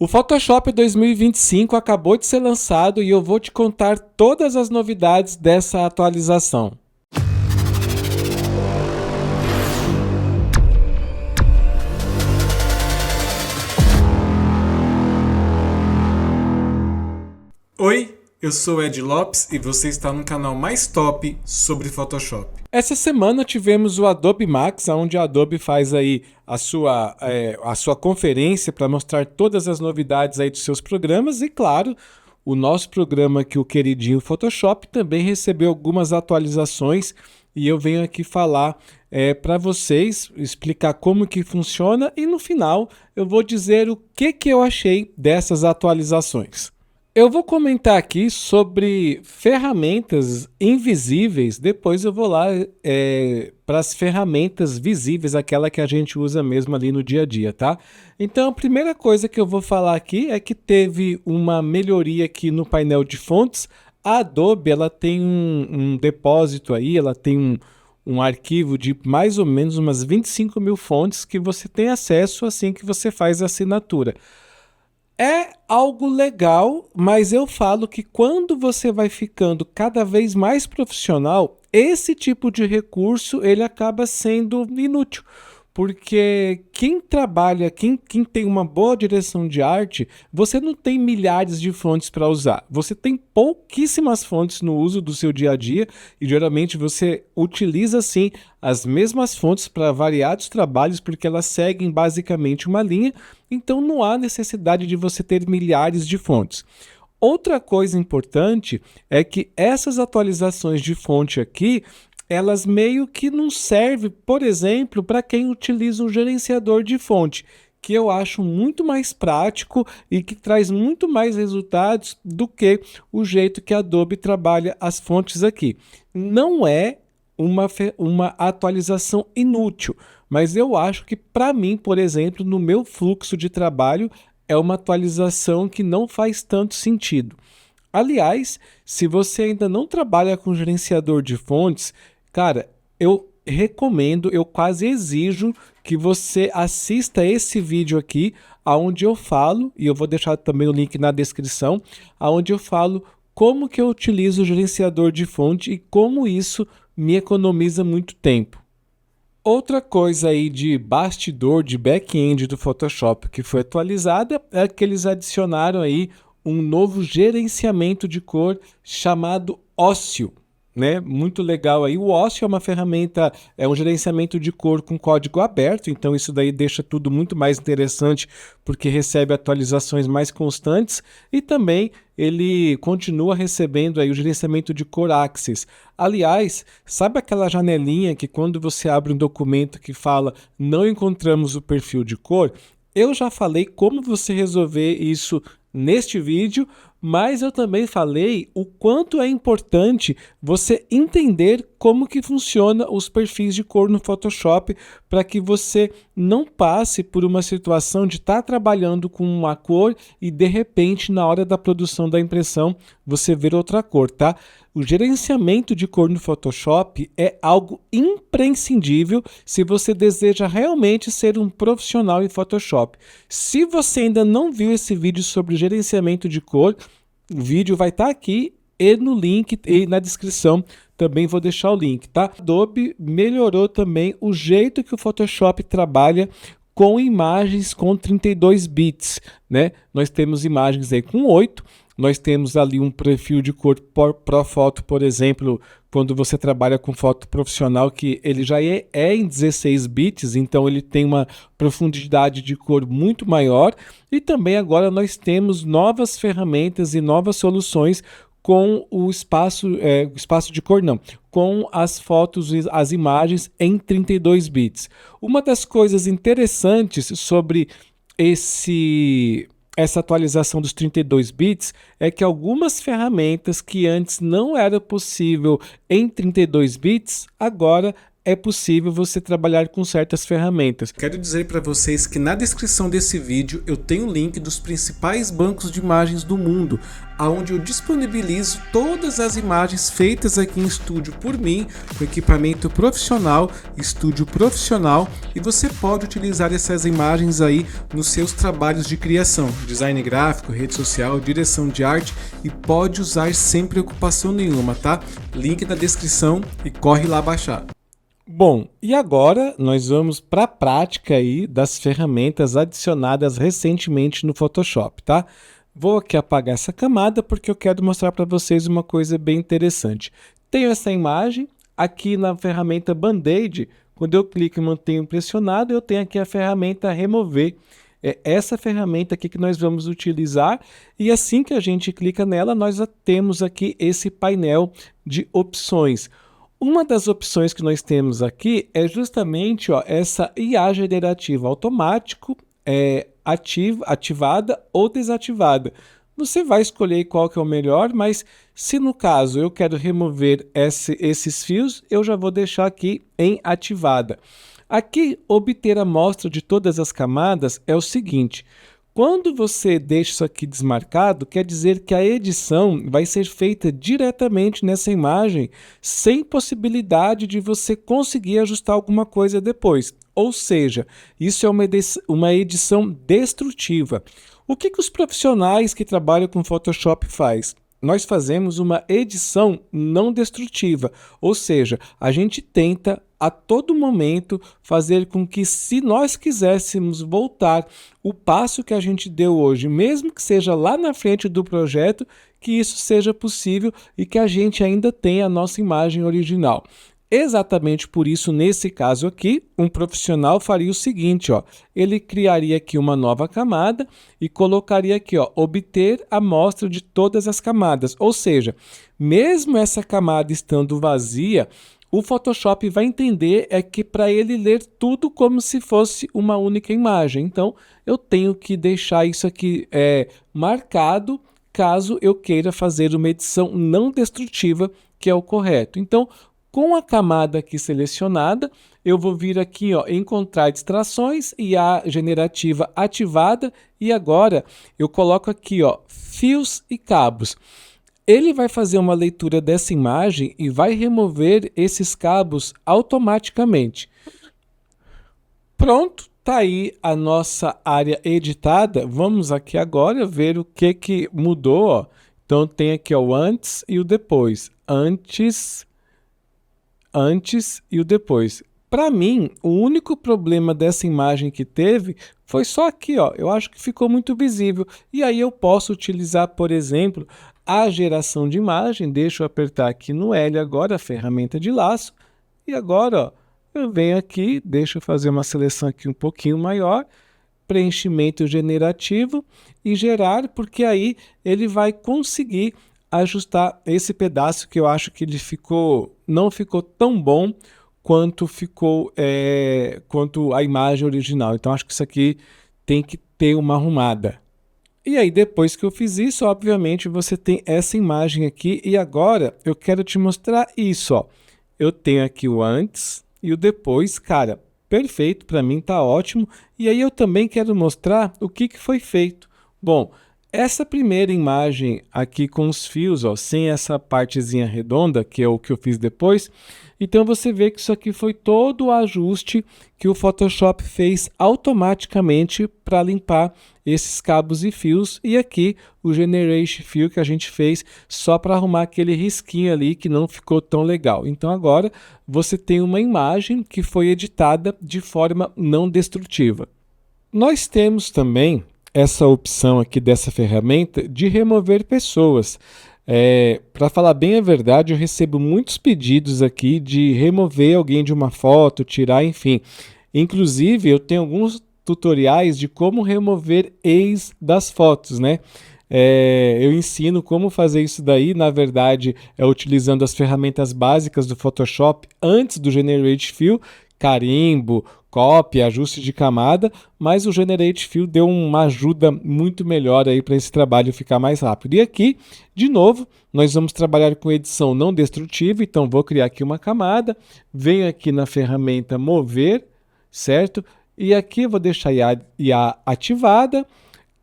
O Photoshop 2025 acabou de ser lançado e eu vou te contar todas as novidades dessa atualização. Oi, eu sou Ed Lopes e você está no canal mais top sobre Photoshop. Essa semana tivemos o Adobe Max, onde a Adobe faz aí a sua conferência para mostrar todas as novidades aí dos seus programas e, claro, o nosso programa aqui, o queridinho Photoshop, também recebeu algumas atualizações e eu venho aqui falar para vocês, explicar como que funciona e no final eu vou dizer o que eu achei dessas atualizações. Eu vou comentar aqui sobre ferramentas invisíveis, depois eu vou lá para as ferramentas visíveis, aquela que a gente usa mesmo ali no dia a dia, tá? Então a primeira coisa que eu vou falar aqui é que teve uma melhoria aqui no painel de fontes. A Adobe ela tem um depósito aí, ela tem um arquivo de mais ou menos umas 25 mil fontes que você tem acesso assim que você faz a assinatura. É algo legal, mas eu falo que quando você vai ficando cada vez mais profissional, esse tipo de recurso ele acaba sendo inútil. Porque quem trabalha, quem tem uma boa direção de arte, você não tem milhares de fontes para usar. Você tem pouquíssimas fontes no uso do seu dia a dia e geralmente você utiliza sim as mesmas fontes para variados trabalhos porque elas seguem basicamente uma linha, então não há necessidade de você ter milhares de fontes. Outra coisa importante é que essas atualizações de fonte aqui, elas meio que não servem, por exemplo, para quem utiliza um gerenciador de fonte, que eu acho muito mais prático e que traz muito mais resultados do que o jeito que a Adobe trabalha as fontes aqui. Não é uma atualização inútil, mas eu acho que para mim, por exemplo, no meu fluxo de trabalho, é uma atualização que não faz tanto sentido. Aliás, se você ainda não trabalha com gerenciador de fontes, cara, eu recomendo, eu quase exijo que você assista esse vídeo aqui, aonde eu falo, e eu vou deixar também o link na descrição, aonde eu falo como que eu utilizo o gerenciador de fonte e como isso me economiza muito tempo. Outra coisa aí de bastidor, de back-end do Photoshop que foi atualizada é que eles adicionaram aí um novo gerenciamento de cor chamado Ócio, né? Muito legal aí. O Ócio é uma ferramenta, é um gerenciamento de cor com código aberto, então isso daí deixa tudo muito mais interessante porque recebe atualizações mais constantes e também ele continua recebendo aí o gerenciamento de cor Axis. Aliás, sabe aquela janelinha que quando você abre um documento que fala não encontramos o perfil de cor? Eu já falei como você resolver isso neste vídeo, mas eu também falei o quanto é importante você entender como que funciona os perfis de cor no Photoshop para que você não passe por uma situação de estar trabalhando com uma cor e de repente na hora da produção da impressão você ver outra cor, tá? O gerenciamento de cor no Photoshop é algo imprescindível se você deseja realmente ser um profissional em Photoshop. Se você ainda não viu esse vídeo sobre gerenciamento de cor, o vídeo vai estar aqui e no link e na descrição também vou deixar o link, tá? Adobe melhorou também o jeito que o Photoshop trabalha com imagens com 32 bits, né? Nós temos imagens aí com 8, nós temos ali um perfil de cor Pro Photo, por exemplo, quando você trabalha com foto profissional, que ele já é em 16 bits, então ele tem uma profundidade de cor muito maior. E também agora nós temos novas ferramentas e novas soluções com o espaço de cor não, com as fotos e as imagens em 32 bits. Uma das coisas interessantes sobre essa atualização dos 32 bits é que algumas ferramentas que antes não era possível em 32 bits, agora é possível você trabalhar com certas ferramentas. Quero dizer para vocês que na descrição desse vídeo eu tenho o link dos principais bancos de imagens do mundo, onde eu disponibilizo todas as imagens feitas aqui em estúdio por mim, com equipamento profissional, estúdio profissional, e você pode utilizar essas imagens aí nos seus trabalhos de criação, design gráfico, rede social, direção de arte, e pode usar sem preocupação nenhuma, tá? Link na descrição e corre lá baixar. Bom, e agora nós vamos para a prática aí das ferramentas adicionadas recentemente no Photoshop, tá? Vou aqui apagar essa camada porque eu quero mostrar para vocês uma coisa bem interessante. Tenho essa imagem aqui na ferramenta Band-Aid. Quando eu clico e mantenho pressionado, eu tenho aqui a ferramenta Remover. É essa ferramenta aqui que nós vamos utilizar, e assim que a gente clica nela, nós temos aqui esse painel de opções. Uma das opções que nós temos aqui é justamente essa IA generativa automático, ativada ou desativada. Você vai escolher qual que é o melhor, mas se no caso eu quero remover esses fios, eu já vou deixar aqui em ativada. Aqui, obter a amostra de todas as camadas é o seguinte: quando você deixa isso aqui desmarcado, quer dizer que a edição vai ser feita diretamente nessa imagem, sem possibilidade de você conseguir ajustar alguma coisa depois. Ou seja, isso é uma edição destrutiva. O que os profissionais que trabalham com Photoshop faz? Nós fazemos uma edição não destrutiva, ou seja, a gente tenta a todo momento fazer com que, se nós quiséssemos voltar o passo que a gente deu hoje, mesmo que seja lá na frente do projeto, que isso seja possível e que a gente ainda tenha a nossa imagem original. Exatamente por isso, nesse caso aqui, um profissional faria o seguinte, ele criaria aqui uma nova camada e colocaria aqui, obter a amostra de todas as camadas. Ou seja, mesmo essa camada estando vazia, o Photoshop vai entender que para ele ler tudo como se fosse uma única imagem. Então, eu tenho que deixar isso aqui marcado, caso eu queira fazer uma edição não destrutiva, que é o correto. Então, com a camada aqui selecionada, eu vou vir aqui, encontrar distrações, e a generativa ativada, e agora eu coloco aqui, fios e cabos. Ele vai fazer uma leitura dessa imagem e vai remover esses cabos automaticamente. Pronto, tá aí a nossa área editada. Vamos aqui agora ver o que mudou. Então tem aqui o antes e o depois. Antes e o depois. Para mim, o único problema dessa imagem que teve foi só aqui, eu acho que ficou muito visível. E aí eu posso utilizar, por exemplo, a geração de imagem. Deixa eu apertar aqui no L agora, a ferramenta de laço. E agora, eu venho aqui, deixa eu fazer uma seleção aqui um pouquinho maior, preenchimento generativo e gerar, porque aí ele vai conseguir ajustar esse pedaço que eu acho que ele não ficou tão bom quanto quanto a imagem original. Então acho que isso aqui tem que ter uma arrumada. E aí, depois que eu fiz isso, obviamente você tem essa imagem aqui, e agora eu quero te mostrar isso, Eu tenho aqui o antes e o depois, cara, perfeito, para mim tá ótimo. E aí eu também quero mostrar o que foi feito. Bom, essa primeira imagem aqui com os fios, sem essa partezinha redonda, que é o que eu fiz depois, então você vê que isso aqui foi todo o ajuste que o Photoshop fez automaticamente para limpar esses cabos e fios, e aqui o Generate Fill que a gente fez só para arrumar aquele risquinho ali que não ficou tão legal. Então agora você tem uma imagem que foi editada de forma não destrutiva. Nós temos também essa opção aqui dessa ferramenta de remover pessoas. Para falar bem a verdade, eu recebo muitos pedidos aqui de remover alguém de uma foto, tirar, enfim. Inclusive, eu tenho alguns tutoriais de como remover ex das fotos, né? Eu ensino como fazer isso daí, na verdade, utilizando as ferramentas básicas do Photoshop antes do Generate Fill, carimbo, copy, ajuste de camada, mas o Generate Fill deu uma ajuda muito melhor aí para esse trabalho ficar mais rápido. E aqui, de novo, nós vamos trabalhar com edição não destrutiva, então vou criar aqui uma camada, venho aqui na ferramenta mover, certo? E aqui eu vou deixar IA ativada,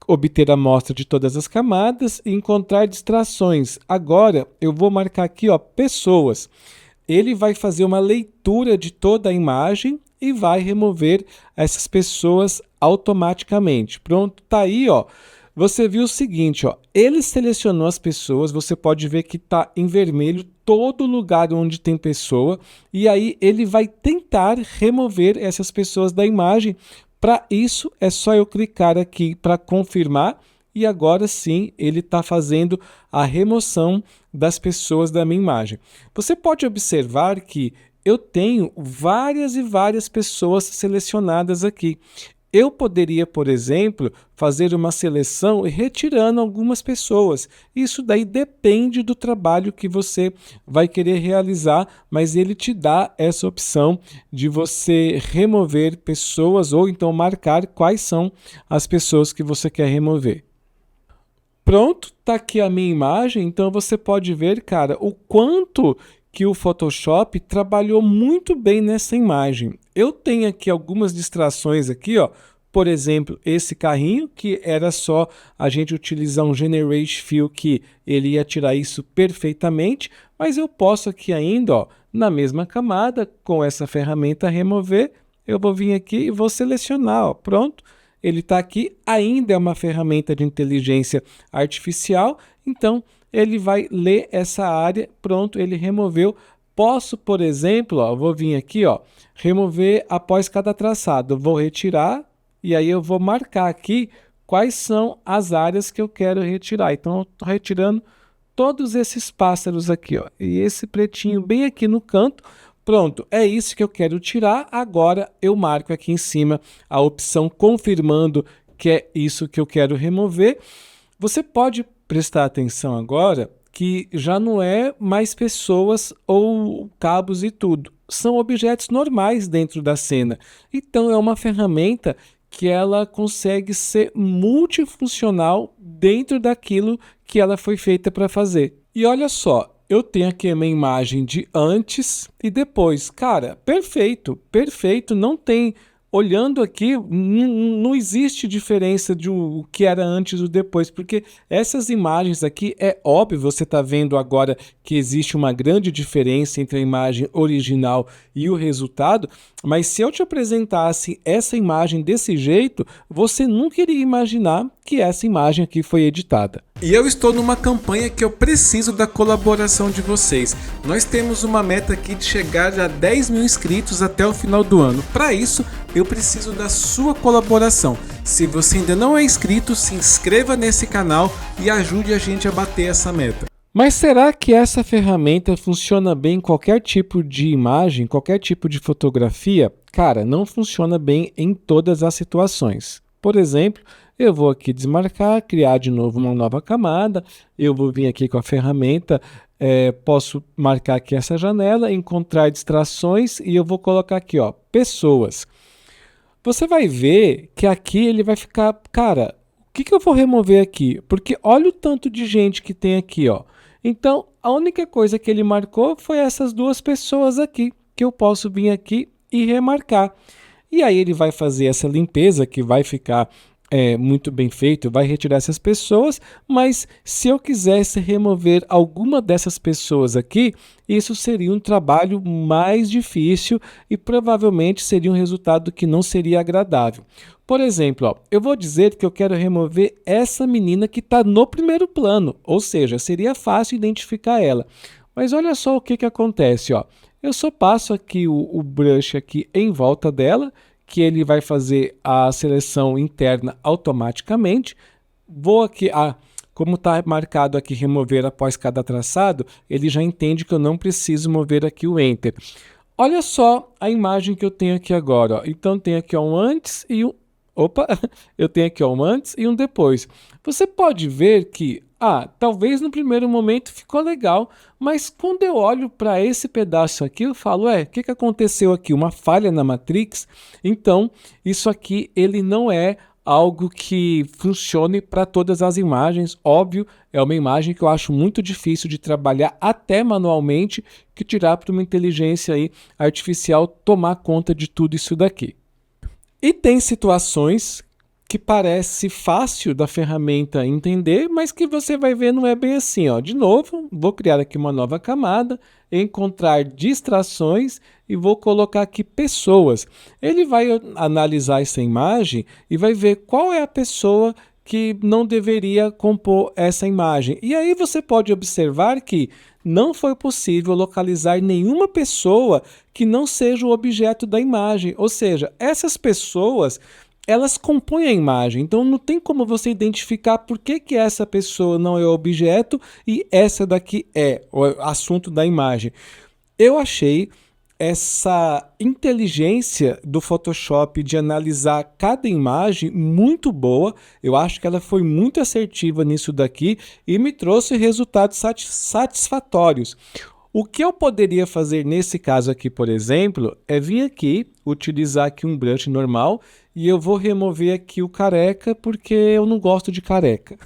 obter a amostra de todas as camadas e encontrar distrações. Agora eu vou marcar aqui, ó, pessoas. Ele vai fazer uma leitura de toda a imagem e vai remover essas pessoas automaticamente. Pronto, tá aí, ó. Você viu o seguinte, ó, ele selecionou as pessoas, você pode ver que está em vermelho todo lugar onde tem pessoa, e aí ele vai tentar remover essas pessoas da imagem. Para isso, é só eu clicar aqui para confirmar, e agora sim ele está fazendo a remoção das pessoas da minha imagem. Você pode observar que eu tenho várias e várias pessoas selecionadas aqui. Eu poderia, por exemplo, fazer uma seleção retirando algumas pessoas. Isso daí depende do trabalho que você vai querer realizar, mas ele te dá essa opção de você remover pessoas ou então marcar quais são as pessoas que você quer remover. Pronto, tá aqui a minha imagem, então você pode ver, cara, o quanto que o Photoshop trabalhou muito bem nessa imagem. Eu tenho aqui algumas distrações aqui, ó. Por exemplo, esse carrinho, que era só a gente utilizar um Generate Fill que ele ia tirar isso perfeitamente, mas eu posso aqui ainda, ó, na mesma camada, com essa ferramenta remover, eu vou vir aqui e vou selecionar, ó, pronto. Ele está aqui, ainda é uma ferramenta de inteligência artificial, então ele vai ler essa área, pronto, ele removeu. Posso, por exemplo, ó, vou vir aqui, ó, remover após cada traçado, vou retirar e aí eu vou marcar aqui quais são as áreas que eu quero retirar. Então eu estou retirando todos esses pássaros aqui, ó, e esse pretinho bem aqui no canto. Pronto, é isso que eu quero tirar. Agora eu marco aqui em cima a opção confirmando que é isso que eu quero remover. Você pode prestar atenção agora que já não é mais pessoas ou cabos e tudo. São objetos normais dentro da cena. Então é uma ferramenta que ela consegue ser multifuncional dentro daquilo que ela foi feita para fazer. E olha só, eu tenho aqui a minha imagem de antes e depois. Cara, perfeito, perfeito, não tem... Olhando aqui, não existe diferença de o que era antes ou depois, porque essas imagens aqui, é óbvio, você está vendo agora que existe uma grande diferença entre a imagem original e o resultado, mas se eu te apresentasse essa imagem desse jeito, você nunca iria imaginar que essa imagem aqui foi editada. E eu estou numa campanha que eu preciso da colaboração de vocês. Nós temos uma meta aqui de chegar a 10 mil inscritos até o final do ano. Para isso, eu preciso da sua colaboração. Se você ainda não é inscrito, se inscreva nesse canal e ajude a gente a bater essa meta. Mas será que essa ferramenta funciona bem em qualquer tipo de imagem, qualquer tipo de fotografia? Cara, não funciona bem em todas as situações. Por exemplo, eu vou aqui desmarcar, criar de novo uma nova camada, eu vou vir aqui com a ferramenta, posso marcar aqui essa janela, encontrar distrações e eu vou colocar aqui, ó, pessoas. Você vai ver que aqui ele vai ficar, cara, o que eu vou remover aqui? Porque olha o tanto de gente que tem aqui, ó. Então, a única coisa que ele marcou foi essas duas pessoas aqui, que eu posso vir aqui e remarcar. E aí ele vai fazer essa limpeza que vai ficar muito bem feito, vai retirar essas pessoas, mas se eu quisesse remover alguma dessas pessoas aqui, isso seria um trabalho mais difícil e provavelmente seria um resultado que não seria agradável. Por exemplo, ó, eu vou dizer que eu quero remover essa menina que está no primeiro plano, ou seja, seria fácil identificar ela. Mas olha só o que acontece, ó. Eu só passo aqui o brush aqui em volta dela, que ele vai fazer a seleção interna automaticamente. Vou aqui, como está marcado aqui remover após cada traçado, ele já entende que eu não preciso mover aqui o Enter. Olha só a imagem que eu tenho aqui agora, ó. Então tem aqui um antes e um... Opa! Eu tenho aqui um antes e um depois. Você pode ver que talvez no primeiro momento ficou legal, mas quando eu olho para esse pedaço aqui, eu falo, o que aconteceu aqui? Uma falha na Matrix? Então, isso aqui ele não é algo que funcione para todas as imagens. Óbvio, é uma imagem que eu acho muito difícil de trabalhar até manualmente, que tirar para uma inteligência aí artificial tomar conta de tudo isso daqui. E tem situações que parece fácil da ferramenta entender, mas que você vai ver não é bem assim. De novo, vou criar aqui uma nova camada, encontrar distrações e vou colocar aqui pessoas. Ele vai analisar essa imagem e vai ver qual é a pessoa que não deveria compor essa imagem. E aí você pode observar que não foi possível localizar nenhuma pessoa que não seja o objeto da imagem. Ou seja, essas pessoas elas compõem a imagem, então não tem como você identificar por que essa pessoa não é o objeto e essa daqui é o assunto da imagem. Eu achei essa inteligência do Photoshop de analisar cada imagem muito boa. Eu acho que ela foi muito assertiva nisso daqui e me trouxe resultados satisfatórios. O que eu poderia fazer nesse caso aqui, por exemplo, é vir aqui, utilizar aqui um brush normal e eu vou remover aqui o careca porque eu não gosto de careca.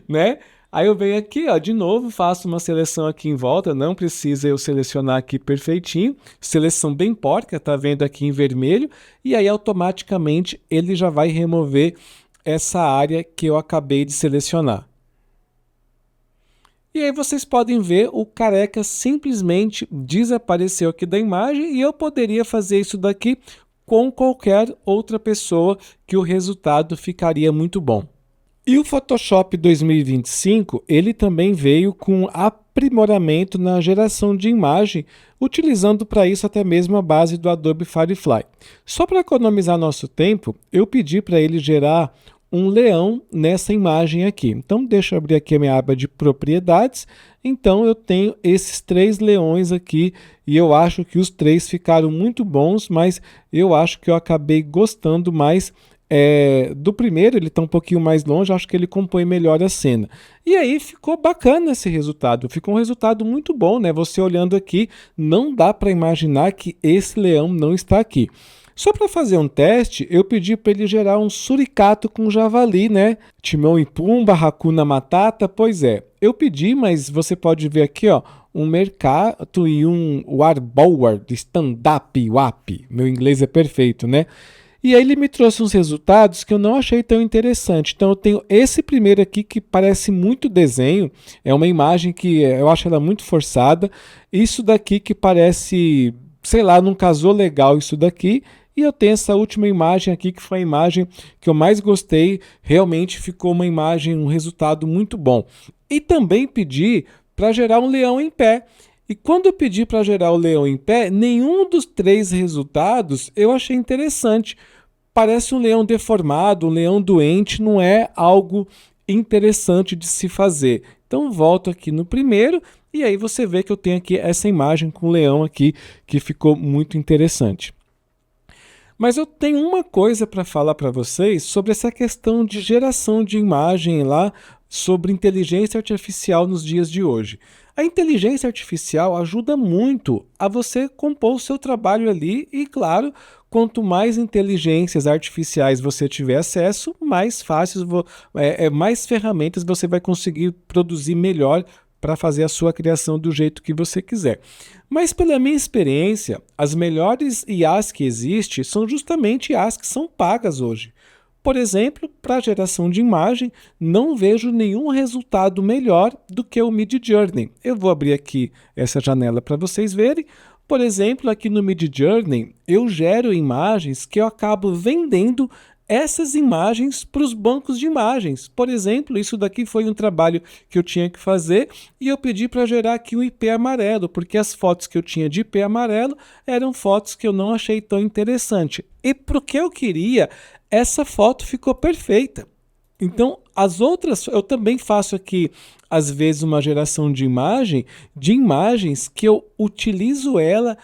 Né? Aí eu venho aqui, de novo, faço uma seleção aqui em volta, não precisa eu selecionar aqui perfeitinho, seleção bem porca, tá vendo aqui em vermelho, e aí automaticamente ele já vai remover essa área que eu acabei de selecionar. E aí vocês podem ver o careca simplesmente desapareceu aqui da imagem e eu poderia fazer isso daqui com qualquer outra pessoa que o resultado ficaria muito bom. E o Photoshop 2025, ele também veio com aprimoramento na geração de imagem, utilizando para isso até mesmo a base do Adobe Firefly. Só para economizar nosso tempo, eu pedi para ele gerar um leão nessa imagem aqui. Então, deixa eu abrir aqui a minha aba de propriedades. Então, eu tenho esses 3 leões aqui e eu acho que os 3 ficaram muito bons, mas eu acho que eu acabei gostando mais do primeiro. Ele está um pouquinho mais longe, acho que ele compõe melhor a cena. E aí ficou bacana esse resultado, ficou um resultado muito bom, né? Você olhando aqui, não dá para imaginar que esse leão não está aqui. Só para fazer um teste, eu pedi para ele gerar um suricato com javali, né? Timão e Pumba, Hakuna Matata, pois é. Eu pedi, mas você pode ver aqui, um mercado e um warboard, stand-up, wap. Meu inglês é perfeito, né? E aí ele me trouxe uns resultados que eu não achei tão interessante. Então eu tenho esse primeiro aqui que parece muito desenho, é uma imagem que eu acho ela muito forçada. Isso daqui que parece, sei lá, não casou legal isso daqui. E eu tenho essa última imagem aqui, que foi a imagem que eu mais gostei. Realmente ficou uma imagem, um resultado muito bom. E também pedi para gerar um leão em pé. E quando eu pedi para gerar o leão em pé, nenhum dos 3 resultados eu achei interessante. Parece um leão deformado, um leão doente, não é algo interessante de se fazer. Então volto aqui no primeiro e aí você vê que eu tenho aqui essa imagem com o leão aqui que ficou muito interessante. Mas eu tenho uma coisa para falar para vocês sobre essa questão de geração de imagem lá, sobre inteligência artificial nos dias de hoje. A inteligência artificial ajuda muito a você compor o seu trabalho ali e, claro, quanto mais inteligências artificiais você tiver acesso, mais fácil, mais ferramentas você vai conseguir produzir melhor para fazer a sua criação do jeito que você quiser. Mas pela minha experiência, as melhores IAs que existem são justamente IAs que são pagas hoje. Por exemplo, para a geração de imagem, não vejo nenhum resultado melhor do que o Midjourney. Eu vou abrir aqui essa janela para vocês verem. Por exemplo, aqui no Midjourney, eu gero imagens que eu acabo vendendo essas imagens para os bancos de imagens. Por exemplo, isso daqui foi um trabalho que eu tinha que fazer e eu pedi para gerar aqui um IP amarelo, porque as fotos que eu tinha de IP amarelo eram fotos que eu não achei tão interessante. E para o que eu queria, essa foto ficou perfeita. Então, as outras, eu também faço aqui, às vezes, uma geração de imagens que eu utilizo ela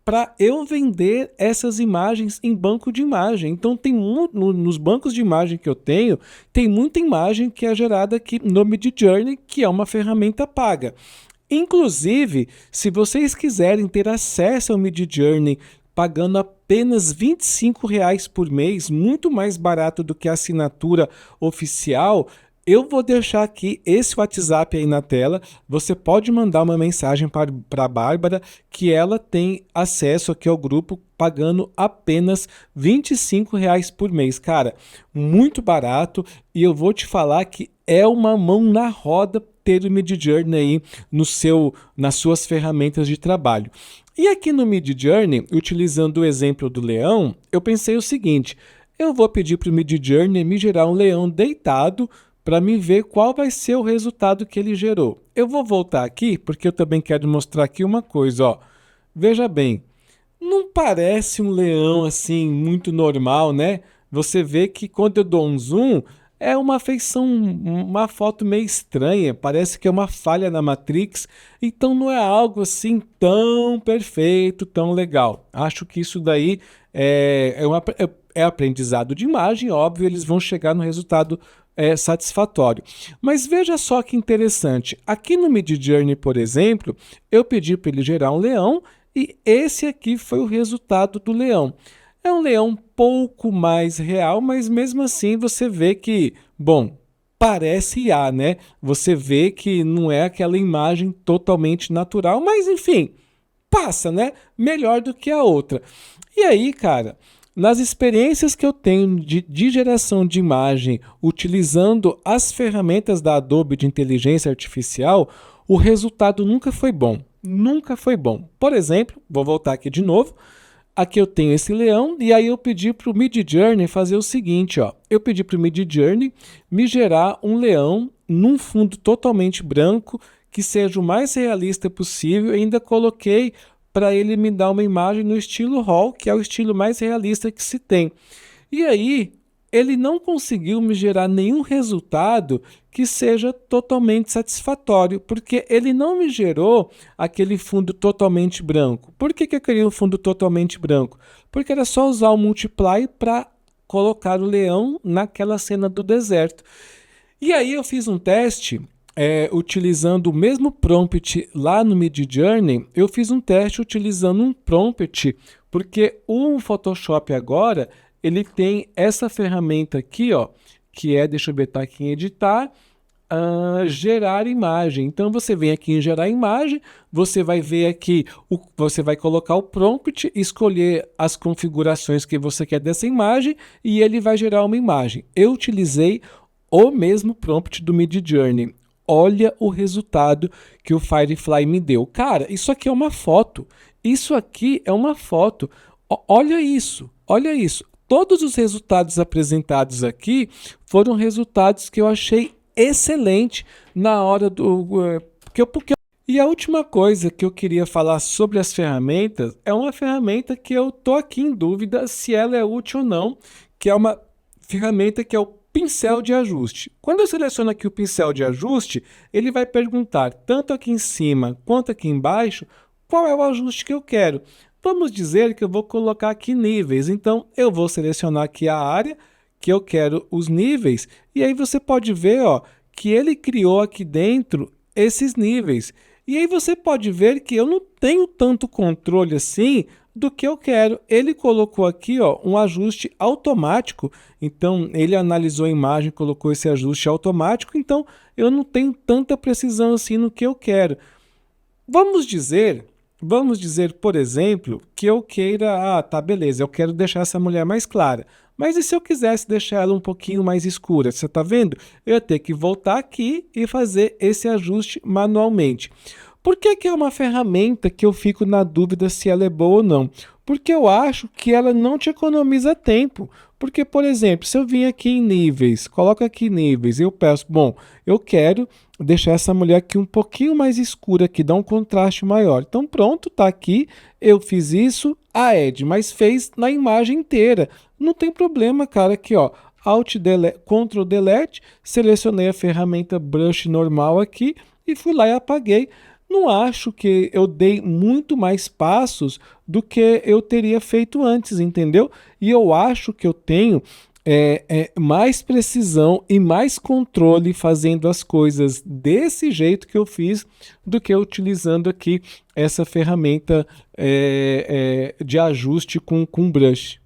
para eu vender essas imagens em banco de imagem. Então tem nos bancos de imagem que eu tenho, tem muita imagem que é gerada aqui no Midjourney, que é uma ferramenta paga. Inclusive, se vocês quiserem ter acesso ao Midjourney pagando apenas R$ 25 por mês, muito mais barato do que a assinatura oficial, eu vou deixar aqui esse WhatsApp aí na tela. Você pode mandar uma mensagem para a Bárbara que ela tem acesso aqui ao grupo pagando apenas R$ 25 por mês. Cara, muito barato, e eu vou te falar que é uma mão na roda ter o Midjourney aí nas suas ferramentas de trabalho. E aqui no Midjourney, utilizando o exemplo do leão, eu pensei o seguinte: eu vou pedir para o Midjourney me gerar um leão deitado para me ver qual vai ser o resultado que ele gerou. Eu vou voltar aqui, porque eu também quero mostrar aqui uma coisa, ó. Veja bem, não parece um leão assim muito normal, né? Você vê que quando eu dou um zoom, é uma feição, uma foto meio estranha, parece que é uma falha na Matrix, então não é algo assim tão perfeito, tão legal. Acho que isso daí é aprendizado de imagem, óbvio, eles vão chegar no resultado satisfatório. Mas veja só que interessante, aqui no Midjourney, por exemplo, eu pedi para ele gerar um leão e esse aqui foi o resultado do leão. É um leão um pouco mais real, mas mesmo assim você vê que, bom, parece IA, né? Você vê que não é aquela imagem totalmente natural, mas enfim, passa, né? Melhor do que a outra. E aí, cara, nas experiências que eu tenho de geração de imagem utilizando as ferramentas da Adobe de inteligência artificial, o resultado nunca foi bom. Nunca foi bom. Por exemplo, vou voltar aqui de novo. Aqui eu tenho esse leão e aí eu pedi para o Midjourney fazer o seguinte, ó. Eu pedi para o Midjourney me gerar um leão num fundo totalmente branco que seja o mais realista possível. E ainda coloquei para ele me dar uma imagem no estilo RAW, que é o estilo mais realista que se tem. E aí, ele não conseguiu me gerar nenhum resultado que seja totalmente satisfatório, porque ele não me gerou aquele fundo totalmente branco. Por que eu queria um fundo totalmente branco? Porque era só usar o Multiply para colocar o leão naquela cena do deserto. E aí eu fiz um teste utilizando o mesmo prompt lá no Midjourney. Eu fiz um teste utilizando um prompt, porque o Photoshop agora ele tem essa ferramenta aqui, ó, que é, deixa eu ver, tá aqui em editar, gerar imagem. Então você vem aqui em gerar imagem, você vai ver aqui, você vai colocar o prompt, escolher as configurações que você quer dessa imagem e ele vai gerar uma imagem. Eu utilizei o mesmo prompt do Midjourney. Olha o resultado que o Firefly me deu. Cara, isso aqui é uma foto. Isso aqui é uma foto. Olha isso, olha isso. Todos os resultados apresentados aqui foram resultados que eu achei excelente na hora do... E a última coisa que eu queria falar sobre as ferramentas é uma ferramenta que eu tô aqui em dúvida se ela é útil ou não, que é uma ferramenta que é o pincel de ajuste. Quando eu seleciono aqui o pincel de ajuste, ele vai perguntar tanto aqui em cima quanto aqui embaixo qual é o ajuste que eu quero. Vamos dizer que eu vou colocar aqui níveis, então eu vou selecionar aqui a área que eu quero os níveis e aí você pode ver, ó, que ele criou aqui dentro esses níveis. E aí você pode ver que eu não tenho tanto controle assim do que eu quero. Ele colocou aqui, ó, um ajuste automático, então ele analisou a imagem, colocou esse ajuste automático, então eu não tenho tanta precisão assim no que eu quero. Vamos dizer, por exemplo, que eu queira, tá, beleza, eu quero deixar essa mulher mais clara. Mas e se eu quisesse deixar ela um pouquinho mais escura? Você está vendo? Eu ia ter que voltar aqui e fazer esse ajuste manualmente. Por que é uma ferramenta que eu fico na dúvida se ela é boa ou não? Porque eu acho que ela não te economiza tempo. Porque, por exemplo, se eu vim aqui em níveis, coloco aqui níveis, eu peço, bom, eu quero deixar essa mulher aqui um pouquinho mais escura, aqui, dá um contraste maior. Então pronto, tá aqui, eu fiz isso, a Ed, mas fez na imagem inteira. Não tem problema, cara, aqui ó, Alt delete, Ctrl Delete, selecionei a ferramenta Brush normal aqui e fui lá e apaguei. não acho que eu dei muito mais passos do que eu teria feito antes, entendeu? E eu acho que eu tenho mais precisão e mais controle fazendo as coisas desse jeito que eu fiz do que utilizando aqui essa ferramenta de ajuste com brush.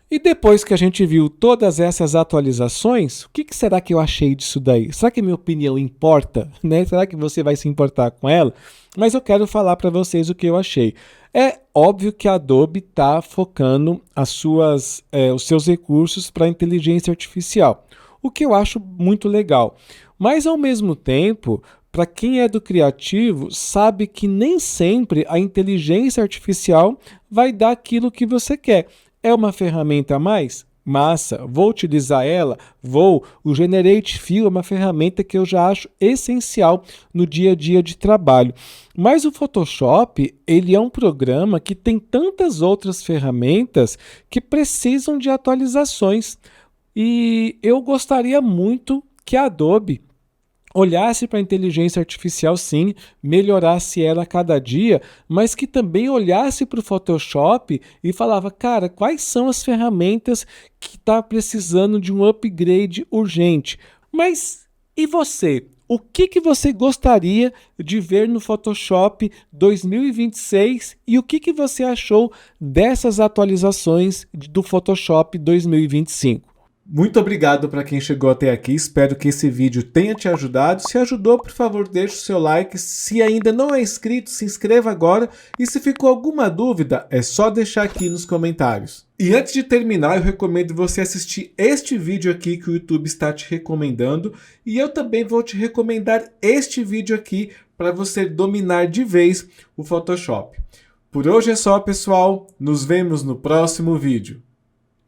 E depois que a gente viu todas essas atualizações, o que será que eu achei disso daí? Será que minha opinião importa? Né? Será que você vai se importar com ela? Mas eu quero falar para vocês o que eu achei. É óbvio que a Adobe está focando os seus recursos para a inteligência artificial, o que eu acho muito legal. Mas, ao mesmo tempo, para quem é do criativo, sabe que nem sempre a inteligência artificial vai dar aquilo que você quer. É uma ferramenta a mais? Massa, vou utilizar ela? Vou. O Generate Fill é uma ferramenta que eu já acho essencial no dia a dia de trabalho. Mas o Photoshop, ele é um programa que tem tantas outras ferramentas que precisam de atualizações. E eu gostaria muito que a Adobe olhasse para a inteligência artificial, sim, melhorasse ela a cada dia, mas que também olhasse para o Photoshop e falava, cara, quais são as ferramentas que está precisando de um upgrade urgente? Mas e você? O que você gostaria de ver no Photoshop 2026 e o que você achou dessas atualizações do Photoshop 2025? Muito obrigado para quem chegou até aqui, espero que esse vídeo tenha te ajudado. Se ajudou, por favor, deixe o seu like. Se ainda não é inscrito, se inscreva agora. E se ficou alguma dúvida, é só deixar aqui nos comentários. E antes de terminar, eu recomendo você assistir este vídeo aqui que o YouTube está te recomendando. E eu também vou te recomendar este vídeo aqui para você dominar de vez o Photoshop. Por hoje é só, pessoal. Nos vemos no próximo vídeo.